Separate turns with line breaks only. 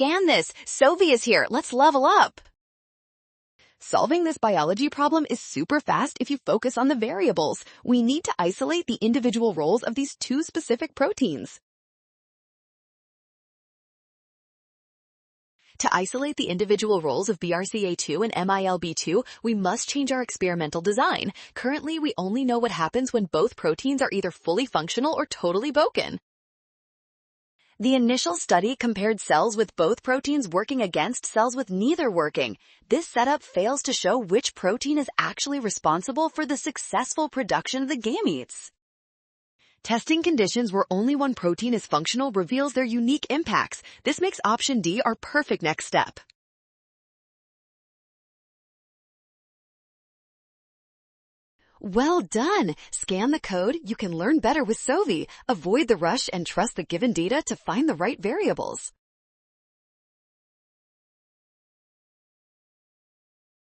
scan this. Sovi is here. Let's level up. Solving this biology problem is super fast if you focus on the variables. We need to isolate the individual roles of these two specific proteins. To isolate the individual roles of BRCA2 and MILB2, we must change our experimental design. Currently, we only know what happens when both proteins are either fully functional or totally broken. The initial study compared cells with both proteins working against cells with neither working. This setup fails to show which protein is actually responsible for the successful production of the gametes. Testing conditions where only one protein is functional reveals their unique impacts. This makes option D our perfect next step. Well done! Scan the code. You can learn better with Sovi. Avoid the rush and trust the given data to find the right variables.